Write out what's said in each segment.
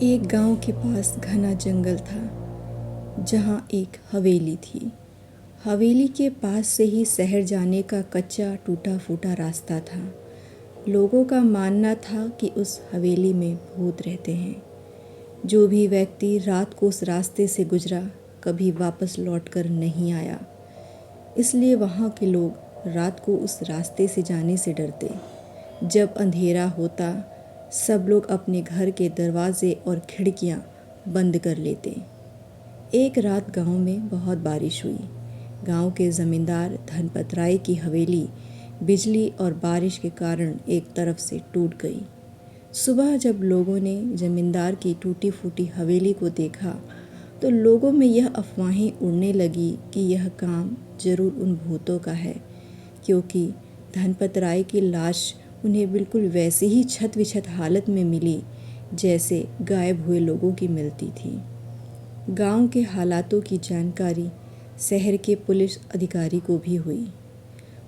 एक गांव के पास घना जंगल था जहां एक हवेली थी। हवेली के पास से ही शहर जाने का कच्चा टूटा फूटा रास्ता था। लोगों का मानना था कि उस हवेली में भूत रहते हैं। जो भी व्यक्ति रात को उस रास्ते से गुजरा कभी वापस लौटकर नहीं आया। इसलिए वहाँ के लोग रात को उस रास्ते से जाने से डरते। जब अंधेरा होता सब लोग अपने घर के दरवाजे और खिड़कियाँ बंद कर लेते। एक रात गांव में बहुत बारिश हुई। गांव के ज़मींदार धनपत राय की हवेली बिजली और बारिश के कारण एक तरफ से टूट गई। सुबह जब लोगों ने ज़मींदार की टूटी फूटी हवेली को देखा तो लोगों में यह अफवाहें उड़ने लगी कि यह काम जरूर उन भूतों का है, क्योंकि धनपत राय की लाश उन्हें बिल्कुल वैसी ही छत विछत हालत में मिली जैसे गायब हुए लोगों की मिलती थी। गांव के हालातों की जानकारी शहर के पुलिस अधिकारी को भी हुई।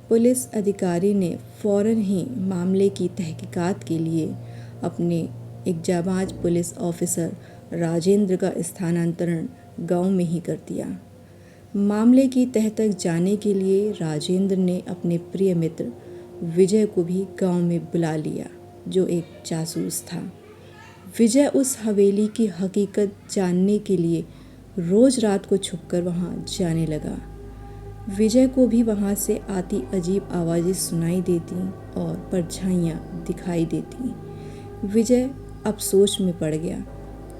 पुलिस अधिकारी ने फौरन ही मामले की तहकीकात के लिए अपने एक जाबाज पुलिस ऑफिसर राजेंद्र का स्थानांतरण गांव में ही कर दिया। मामले की तह तक जाने के लिए राजेंद्र ने अपने प्रिय मित्र विजय को भी गांव में बुला लिया, जो एक जासूस था। विजय उस हवेली की हकीकत जानने के लिए रोज रात को छुपकर वहां जाने लगा। विजय को भी वहां से आती अजीब आवाज़ें सुनाई देती और परछाइयाँ दिखाई देती। विजय अब सोच में पड़ गया,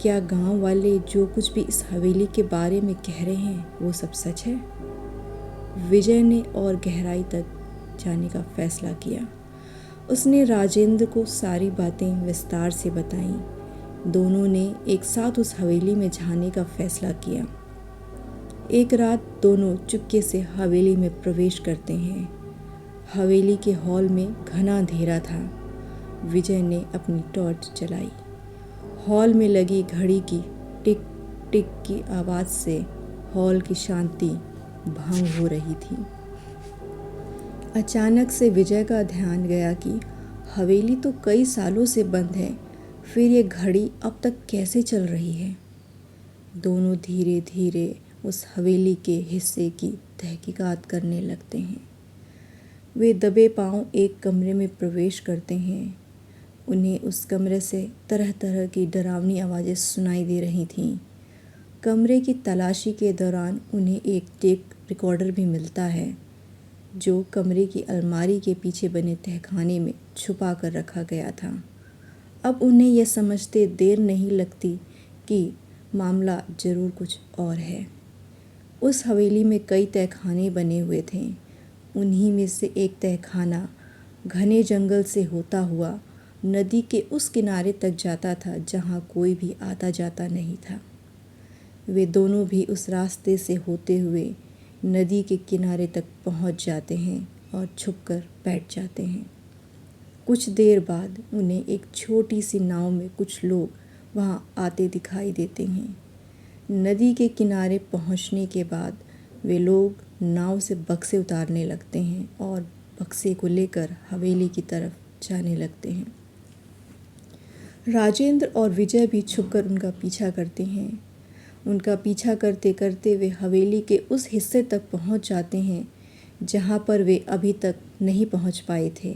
क्या गांव वाले जो कुछ भी इस हवेली के बारे में कह रहे हैं वो सब सच है? विजय ने और गहराई तक जाने का फैसला किया। उसने राजेंद्र को सारी बातें विस्तार से बताईं। दोनों ने एक साथ उस हवेली में जाने का फैसला किया। एक रात दोनों चुपके से हवेली में प्रवेश करते हैं। हवेली के हॉल में घना अंधेरा था। विजय ने अपनी टॉर्च जलाई। हॉल में लगी घड़ी की टिक टिक की आवाज़ से हॉल की शांति भंग हो रही थी। अचानक से विजय का ध्यान गया कि हवेली तो कई सालों से बंद है, फिर ये घड़ी अब तक कैसे चल रही है? दोनों धीरे धीरे उस हवेली के हिस्से की तहकीकात करने लगते हैं। वे दबे पांव एक कमरे में प्रवेश करते हैं। उन्हें उस कमरे से तरह तरह की डरावनी आवाज़ें सुनाई दे रही थीं। कमरे की तलाशी के दौरान उन्हें एक टेप रिकॉर्डर भी मिलता है, जो कमरे की अलमारी के पीछे बने तहखाने में छुपा कर रखा गया था। अब उन्हें यह समझते देर नहीं लगती कि मामला ज़रूर कुछ और है। उस हवेली में कई तहखाने बने हुए थे। उन्हीं में से एक तहखाना घने जंगल से होता हुआ नदी के उस किनारे तक जाता था जहाँ कोई भी आता जाता नहीं था। वे दोनों भी उस रास्ते से होते हुए नदी के किनारे तक पहुंच जाते हैं और छुपकर बैठ जाते हैं। कुछ देर बाद उन्हें एक छोटी सी नाव में कुछ लोग वहां आते दिखाई देते हैं। नदी के किनारे पहुंचने के बाद वे लोग नाव से बक्से उतारने लगते हैं और बक्से को लेकर हवेली की तरफ जाने लगते हैं। राजेंद्र और विजय भी छुपकर उनका पीछा करते हैं। उनका पीछा करते करते वे हवेली के उस हिस्से तक पहुंच जाते हैं जहां पर वे अभी तक नहीं पहुंच पाए थे।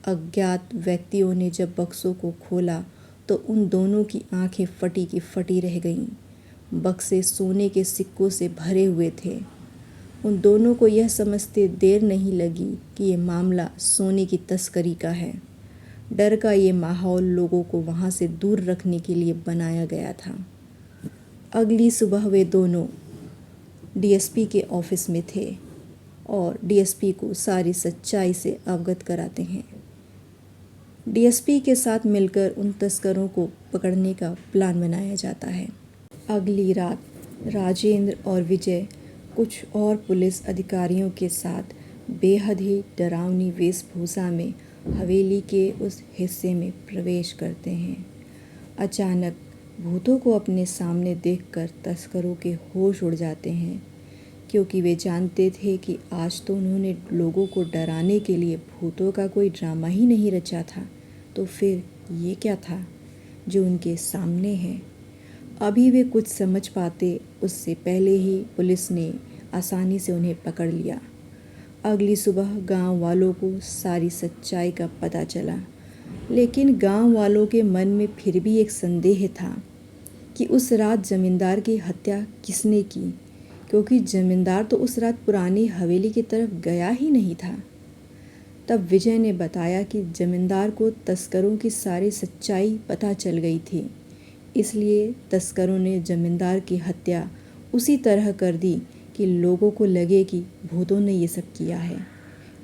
अज्ञात व्यक्तियों ने जब बक्सों को खोला तो उन दोनों की आंखें फटी की फटी रह गईं। बक्से सोने के सिक्कों से भरे हुए थे। उन दोनों को यह समझते देर नहीं लगी कि ये मामला सोने की तस्करी का है। डर का ये माहौल लोगों को वहाँ से दूर रखने के लिए बनाया गया था। अगली सुबह वे दोनों डीएसपी के ऑफिस में थे और डीएसपी को सारी सच्चाई से अवगत कराते हैं। डीएसपी के साथ मिलकर उन तस्करों को पकड़ने का प्लान बनाया जाता है। अगली रात राजेंद्र और विजय कुछ और पुलिस अधिकारियों के साथ बेहद ही डरावनी वेशभूषा में हवेली के उस हिस्से में प्रवेश करते हैं। अचानक भूतों को अपने सामने देखकर तस्करों के होश उड़ जाते हैं, क्योंकि वे जानते थे कि आज तो उन्होंने लोगों को डराने के लिए भूतों का कोई ड्रामा ही नहीं रचा था, तो फिर ये क्या था? जो उनके सामने है। अभी वे कुछ समझ पाते उससे पहले ही पुलिस ने आसानी से उन्हें पकड़ लिया। अगली सुबह गांव वालों को सारी सच्चाई का पता चला, लेकिन गांव वालों के मन में फिर भी एक संदेह था कि उस रात जमींदार की हत्या किसने की, क्योंकि जमींदार तो उस रात पुरानी हवेली की तरफ गया ही नहीं था। तब विजय ने बताया कि जमींदार को तस्करों की सारी सच्चाई पता चल गई थी, इसलिए तस्करों ने जमींदार की हत्या उसी तरह कर दी कि लोगों को लगे कि भूतों ने ये सब किया है।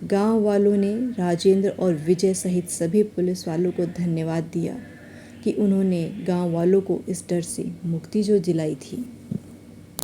गांव वालों ने राजेंद्र और विजय सहित सभी पुलिस वालों को धन्यवाद दिया कि उन्होंने गांव वालों को इस डर से मुक्ति जो दिलाई थी।